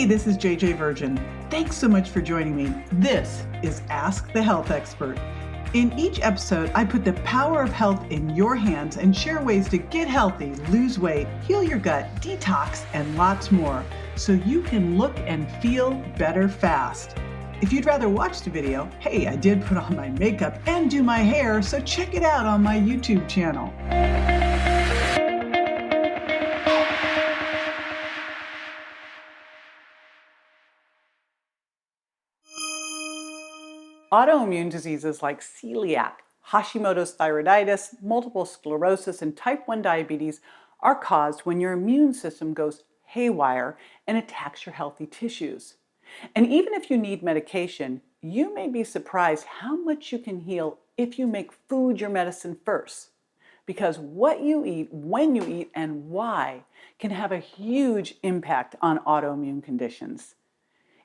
Hey, this is JJ Virgin. Thanks so much for joining me. This is Ask the Health Expert. In each episode, I put the power of health in your hands and share ways to get healthy, lose weight, heal your gut, detox, and lots more, so you can look and feel better fast. If you'd rather watch the video, hey, I did put on my makeup and do my hair, so check it out on my YouTube channel. Autoimmune diseases like celiac, Hashimoto's thyroiditis, multiple sclerosis, and type 1 diabetes are caused when your immune system goes haywire and attacks your healthy tissues. And even if you need medication, you may be surprised how much you can heal if you make food your medicine first. Because what you eat, when you eat, and why can have a huge impact on autoimmune conditions.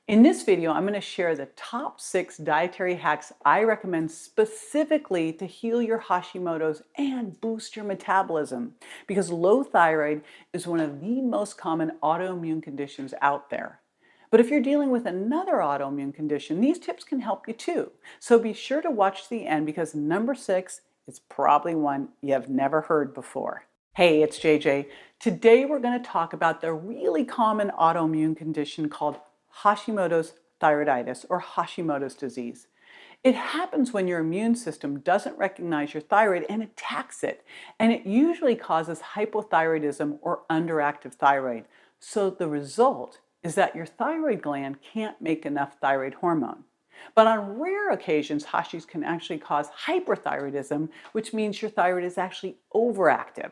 In this video, I'm going to share the top 6 dietary hacks I recommend specifically to heal your Hashimoto's and boost your metabolism, because low thyroid is one of the most common autoimmune conditions out there. But if you're dealing with another autoimmune condition, these tips can help you too. So be sure to watch to the end, because number 6 is probably one you've never heard before. Hey, it's JJ. Today we're going to talk about the really common autoimmune condition called Hashimoto's thyroiditis, or Hashimoto's disease. It happens when your immune system doesn't recognize your thyroid and attacks it, and it usually causes hypothyroidism or underactive thyroid. So the result is that your thyroid gland can't make enough thyroid hormone. But on rare occasions, Hashis can actually cause hyperthyroidism, which means your thyroid is actually overactive.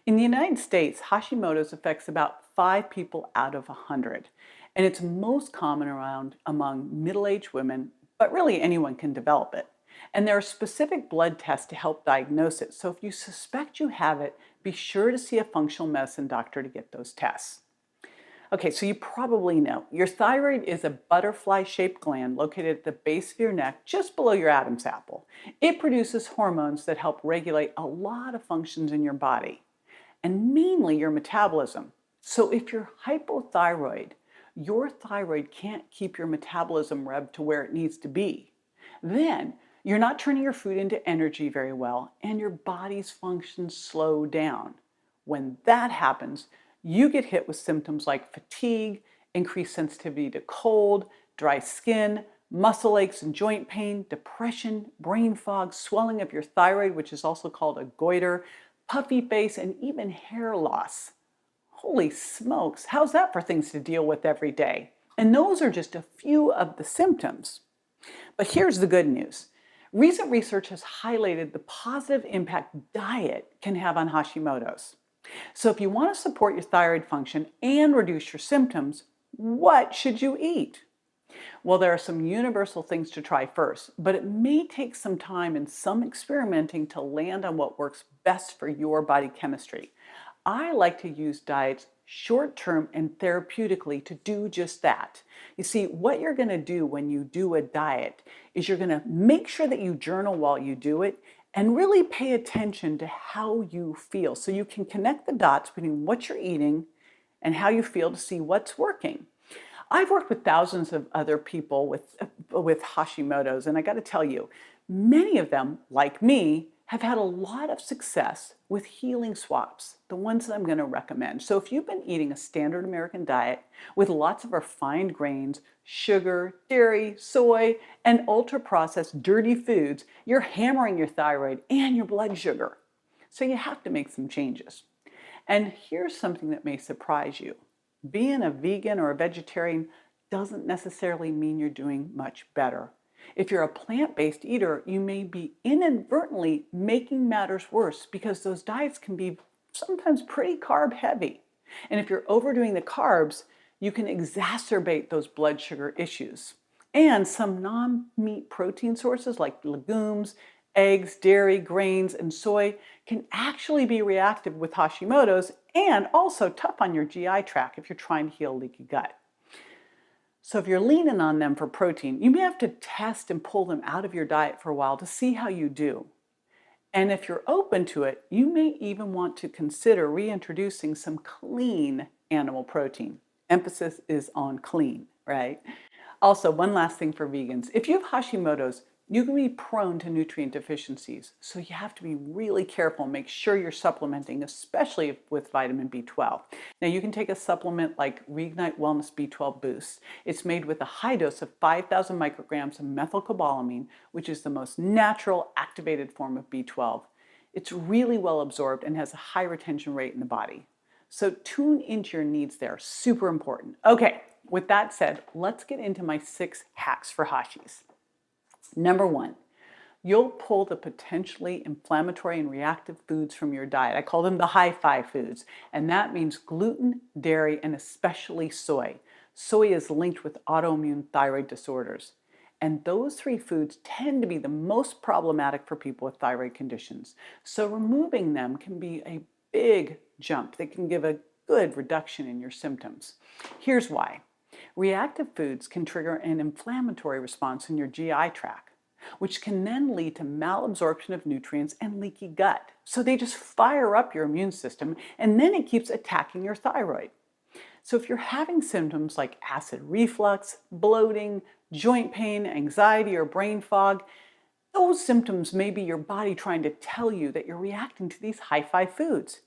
In the United States, Hashimoto's affects about 5 people out of 100, and it's most common among middle-aged women, but really anyone can develop it. And there are specific blood tests to help diagnose it, so if you suspect you have it, be sure to see a functional medicine doctor to get those tests. Okay, so you probably know your thyroid is a butterfly-shaped gland located at the base of your neck, just below your Adam's apple. It produces hormones that help regulate a lot of functions in your body, and mainly your metabolism. So if you're hypothyroid, your thyroid can't keep your metabolism revved to where it needs to be. Then you're not turning your food into energy very well, and your body's functions slow down. When that happens, you get hit with symptoms like fatigue, increased sensitivity to cold, dry skin, muscle aches and joint pain, depression, brain fog, swelling of your thyroid, which is also called a goiter, puffy face, and even hair loss. Holy smokes, how's that for things to deal with every day? And those are just a few of the symptoms. But here's the good news. Recent research has highlighted the positive impact diet can have on Hashimoto's. So if you want to support your thyroid function and reduce your symptoms, what should you eat? Well, there are some universal things to try first, but it may take some time and some experimenting to land on what works best for your body chemistry. I like to use diets short-term and therapeutically to do just that. You see, what you're going to do when you do a diet is you're going to make sure that you journal while you do it and really pay attention to how you feel, so you can connect the dots between what you're eating and how you feel to see what's working. I've worked with thousands of other people with Hashimoto's, and I got to tell you, many of them, like me, have had a lot of success with healing swaps, the ones that I'm going to recommend. So if you've been eating a standard American diet with lots of refined grains, sugar, dairy, soy, and ultra-processed dirty foods, you're hammering your thyroid and your blood sugar. So you have to make some changes. And here's something that may surprise you. Being a vegan or a vegetarian doesn't necessarily mean you're doing much better. If you're a plant-based eater, you may be inadvertently making matters worse, because those diets can be sometimes pretty carb heavy. And if you're overdoing the carbs, you can exacerbate those blood sugar issues. And some non-meat protein sources like legumes, eggs, dairy, grains, and soy can actually be reactive with Hashimoto's and also tough on your GI tract if you're trying to heal leaky gut. So if you're leaning on them for protein, you may have to test and pull them out of your diet for a while to see how you do. And if you're open to it, you may even want to consider reintroducing some clean animal protein. Emphasis is on clean, right? Also, one last thing for vegans. If you have Hashimoto's, you can be prone to nutrient deficiencies. So you have to be really careful and make sure you're supplementing, especially with vitamin B12. Now, you can take a supplement like Reignite Wellness B12 Boost. It's made with a high dose of 5,000 micrograms of methylcobalamin, which is the most natural activated form of B12. It's really well absorbed and has a high retention rate in the body. So tune into your needs there, super important. Okay, with that said, let's get into my 6 hacks for Hashis. Number 1, you'll pull the potentially inflammatory and reactive foods from your diet. I call them the high-fi foods, and that means gluten, dairy, and especially soy. Soy is linked with autoimmune thyroid disorders. And those 3 foods tend to be the most problematic for people with thyroid conditions. So removing them can be a big jump that can give a good reduction in your symptoms. Here's why. Reactive foods can trigger an inflammatory response in your GI tract, which can then lead to malabsorption of nutrients and leaky gut. So they just fire up your immune system, and then it keeps attacking your thyroid. So if you're having symptoms like acid reflux, bloating, joint pain, anxiety, or brain fog, those symptoms may be your body trying to tell you that you're reacting to these high-fi foods.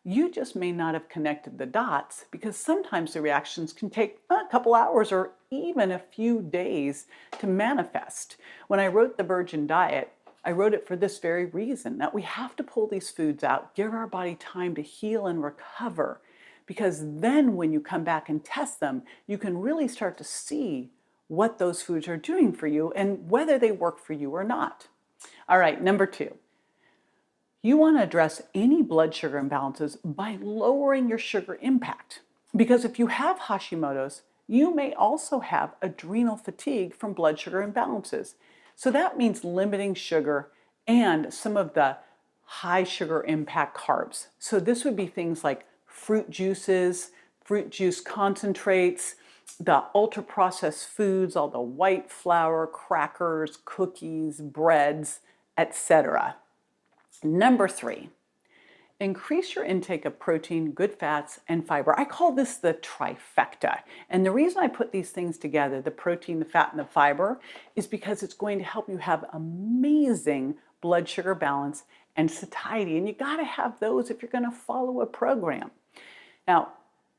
You just may not have connected the dots because sometimes the reactions can take a couple hours or even a few days to manifest. When I wrote The Virgin Diet, I wrote it for this very reason, that we have to pull these foods out, give our body time to heal and recover, because then when you come back and test them, you can really start to see what those foods are doing for you and whether they work for you or not. All right, number 2. You want to address any blood sugar imbalances by lowering your sugar impact. Because if you have Hashimoto's, you may also have adrenal fatigue from blood sugar imbalances. So that means limiting sugar and some of the high sugar impact carbs. So this would be things like fruit juices, fruit juice concentrates, the ultra processed foods, all the white flour, crackers, cookies, breads, etc. Number 3, increase your intake of protein, good fats, and fiber. I call this the trifecta. And the reason I put these things together, the protein, the fat, and the fiber, is because it's going to help you have amazing blood sugar balance and satiety. And you gotta have those if you're gonna follow a program. Now,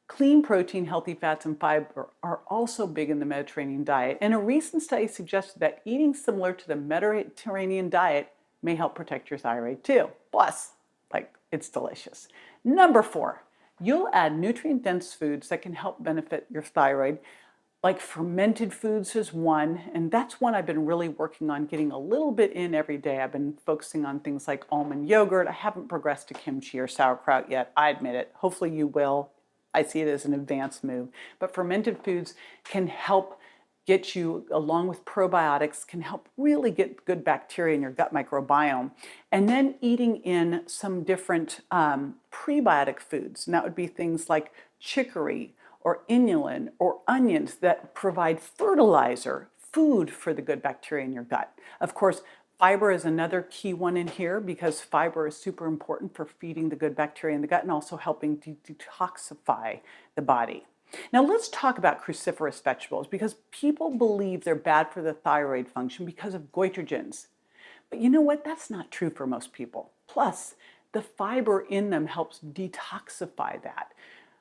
clean protein, healthy fats, and fiber are also big in the Mediterranean diet. And a recent study suggested that eating similar to the Mediterranean diet may help protect your thyroid too. Plus, it's delicious. Number 4, you'll add nutrient-dense foods that can help benefit your thyroid. Like fermented foods is one, and that's one I've been really working on getting a little bit in every day. I've been focusing on things like almond yogurt. I haven't progressed to kimchi or sauerkraut yet, I admit it. Hopefully you will. I see it as an advanced move. But fermented foods can help get you, along with probiotics, can help really get good bacteria in your gut microbiome. And then eating in some different prebiotic foods, and that would be things like chicory or inulin or onions that provide fertilizer, food for the good bacteria in your gut. Of course, fiber is another key one in here because fiber is super important for feeding the good bacteria in the gut and also helping to detoxify the body. Now let's talk about cruciferous vegetables because people believe they're bad for the thyroid function because of goitrogens. But you know what? That's not true for most people. Plus, the fiber in them helps detoxify that.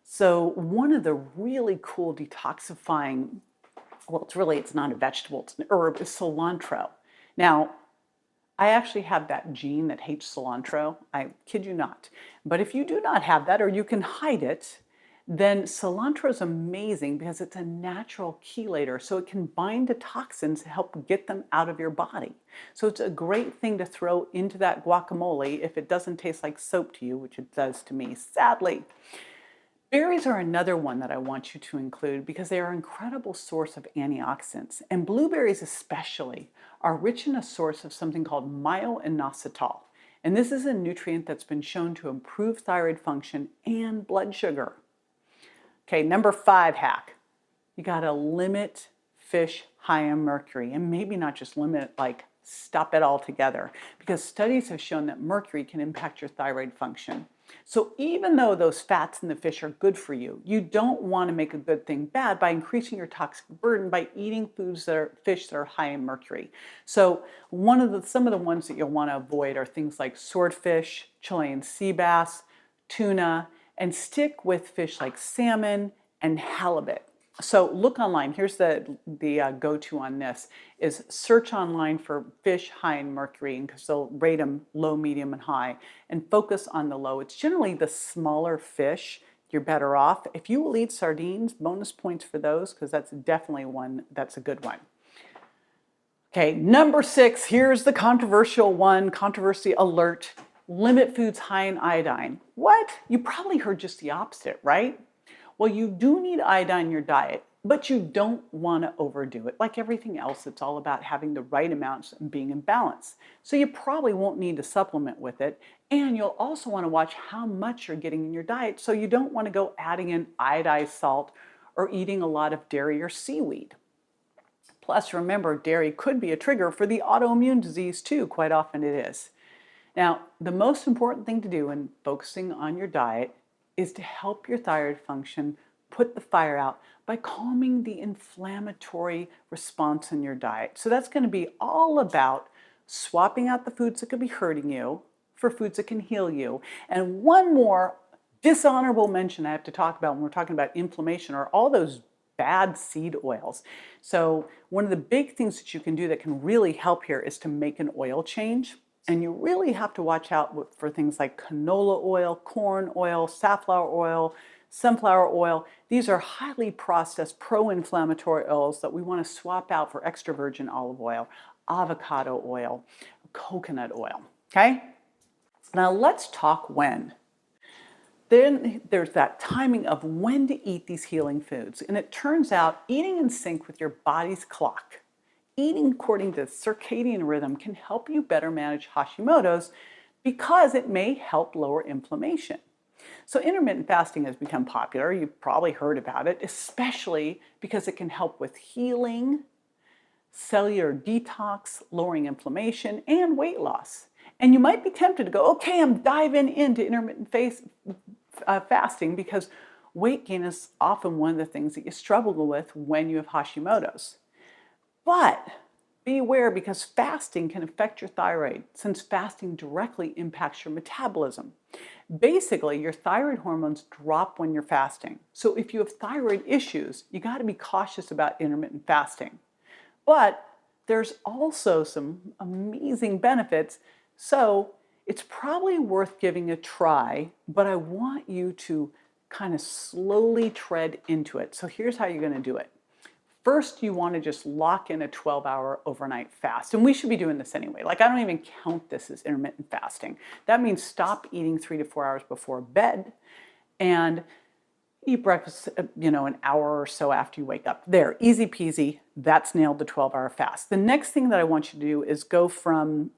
So one of the really cool detoxifying, well, it's not a vegetable, it's an herb, is cilantro. Now, I actually have that gene that hates cilantro. I kid you not. But if you do not have that or you can hide it, then cilantro is amazing because it's a natural chelator, so it can bind to toxins to help get them out of your body. So it's a great thing to throw into that guacamole if it doesn't taste like soap to you, which it does to me, sadly. Berries are another one that I want you to include because they are an incredible source of antioxidants. And blueberries especially are rich in a source of something called myo-inositol. And this is a nutrient that's been shown to improve thyroid function and blood sugar. Okay, number 5 hack. You gotta limit fish high in mercury, and maybe not just limit it, like stop it altogether, because studies have shown that mercury can impact your thyroid function. So even though those fats in the fish are good for you, you don't want to make a good thing bad by increasing your toxic burden by eating fish that are high in mercury. So some of the ones that you'll want to avoid are things like swordfish, Chilean sea bass, tuna, and stick with fish like salmon and halibut. So look online. Here's the go-to on this is search online for fish high in mercury, because they'll rate them low, medium, and high, and focus on the low. It's generally the smaller fish you're better off. If you will eat sardines, bonus points for those, because that's definitely one that's a good one. Okay, number 6, here's the controversial one, controversy alert. Limit foods high in iodine. What? You probably heard just the opposite, right? Well, you do need iodine in your diet, but you don't want to overdo it. Like everything else, it's all about having the right amounts and being in balance. So you probably won't need to supplement with it. And you'll also want to watch how much you're getting in your diet. So you don't want to go adding in iodized salt or eating a lot of dairy or seaweed. Plus, remember, dairy could be a trigger for the autoimmune disease too. Quite often it is. Now, the most important thing to do in focusing on your diet is to help your thyroid function, put the fire out by calming the inflammatory response in your diet. So that's going to be all about swapping out the foods that could be hurting you for foods that can heal you. And one more dishonorable mention I have to talk about when we're talking about inflammation are all those bad seed oils. So one of the big things that you can do that can really help here is to make an oil change. And you really have to watch out for things like canola oil, corn oil, safflower oil, sunflower oil. These are highly processed pro-inflammatory oils that we want to swap out for extra virgin olive oil, avocado oil, coconut oil. Okay? Now let's talk when. Then there's that timing of when to eat these healing foods. And it turns out eating in sync with your body's clock, eating according to circadian rhythm, can help you better manage Hashimoto's because it may help lower inflammation. So intermittent fasting has become popular. You've probably heard about it, especially because it can help with healing, cellular detox, lowering inflammation, and weight loss. And you might be tempted to go, okay, I'm diving into intermittent fasting, because weight gain is often one of the things that you struggle with when you have Hashimoto's. But be aware, because fasting can affect your thyroid, since fasting directly impacts your metabolism. Basically, your thyroid hormones drop when you're fasting. So if you have thyroid issues, you got to be cautious about intermittent fasting. But there's also some amazing benefits, so it's probably worth giving a try, but I want you to kind of slowly tread into it. So here's how you're going to do it. First, you want to just lock in a 12-hour overnight fast. And we should be doing this anyway. Like, I don't even count this as intermittent fasting. That means stop eating 3 to 4 hours before bed and eat breakfast, an hour or so after you wake up. There, easy peasy. That's nailed the 12-hour fast. The next thing that I want you to do is go from,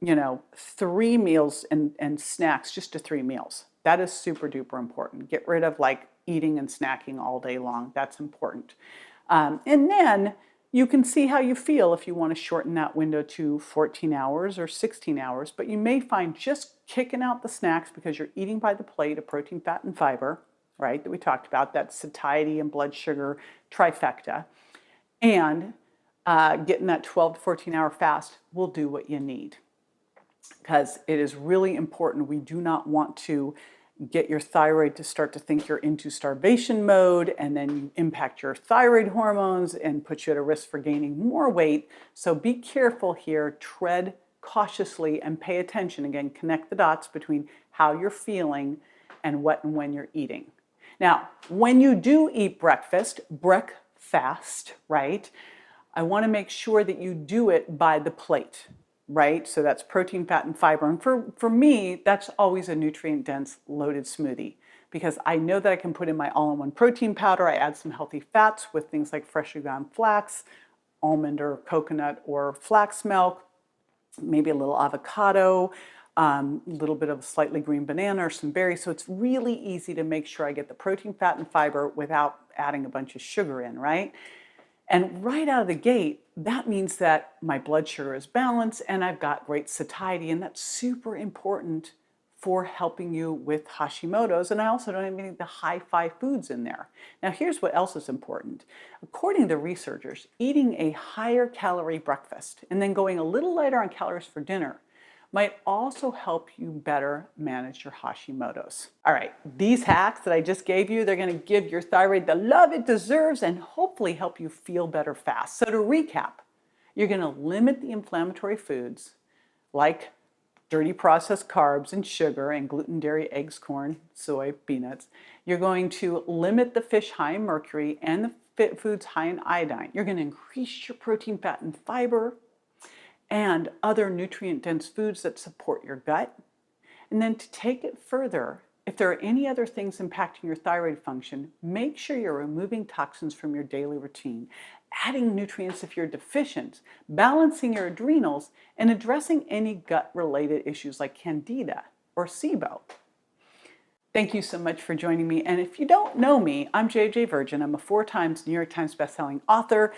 3 meals and snacks just to 3 meals. That is super duper important. Get rid of like eating and snacking all day long. That's important. And then you can see how you feel if you want to shorten that window to 14 hours or 16 hours. But you may find just kicking out the snacks, because you're eating by the plate of protein, fat, and fiber, right, that we talked about, that satiety and blood sugar trifecta, and getting that 12 to 14 hour fast will do what you need. Because it is really important. We do not want to get your thyroid to start to think you're into starvation mode, and then you impact your thyroid hormones and put you at a risk for gaining more weight. So be careful here, tread cautiously, and pay attention. Again, connect the dots between how you're feeling and what and when you're eating. Now, when you do eat breakfast, right, I want to make sure that you do it by the plate, right? So that's protein, fat, and fiber. And for me, that's always a nutrient-dense loaded smoothie, because I know that I can put in my all-in-one protein powder. I add some healthy fats with things like freshly ground flax, almond or coconut or flax milk, maybe a little avocado, a little bit of a slightly green banana or some berries. So it's really easy to make sure I get the protein, fat, and fiber without adding a bunch of sugar in, right? And right out of the gate, that means that my blood sugar is balanced and I've got great satiety, and that's super important for helping you with Hashimoto's, and I also don't have any of the high-fi foods in there. Now here's what else is important. According to researchers, eating a higher calorie breakfast and then going a little lighter on calories for dinner might also help you better manage your Hashimoto's. All right, these hacks that I just gave you, they're gonna give your thyroid the love it deserves and hopefully help you feel better fast. So to recap, you're gonna limit the inflammatory foods like dirty processed carbs and sugar and gluten, dairy, eggs, corn, soy, peanuts. You're going to limit the fish high in mercury and the foods high in iodine. You're gonna increase your protein, fat, and fiber and other nutrient-dense foods that support your gut. And then to take it further, if there are any other things impacting your thyroid function, make sure you're removing toxins from your daily routine, adding nutrients if you're deficient, balancing your adrenals, and addressing any gut-related issues like Candida or SIBO. Thank you so much for joining me. And if you don't know me, I'm JJ Virgin. I'm a 4 times New York Times bestselling author,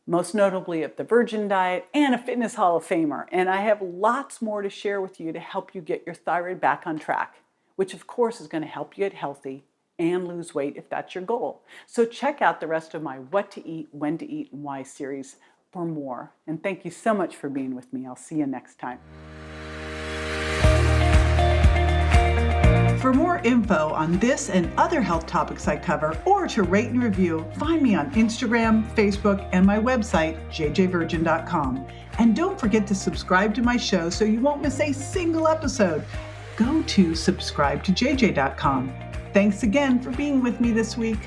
most notably of the Virgin Diet, and a Fitness Hall of Famer. And I have lots more to share with you to help you get your thyroid back on track, which of course is going to help you get healthy and lose weight if that's your goal. So check out the rest of my What to Eat, When to Eat, and Why series for more. And thank you so much for being with me. I'll see you next time. For more info on this and other health topics I cover, or to rate and review, find me on Instagram, Facebook, and my website, jjvirgin.com. And don't forget to subscribe to my show so you won't miss a single episode. Go to subscribetojj.com. Thanks again for being with me this week.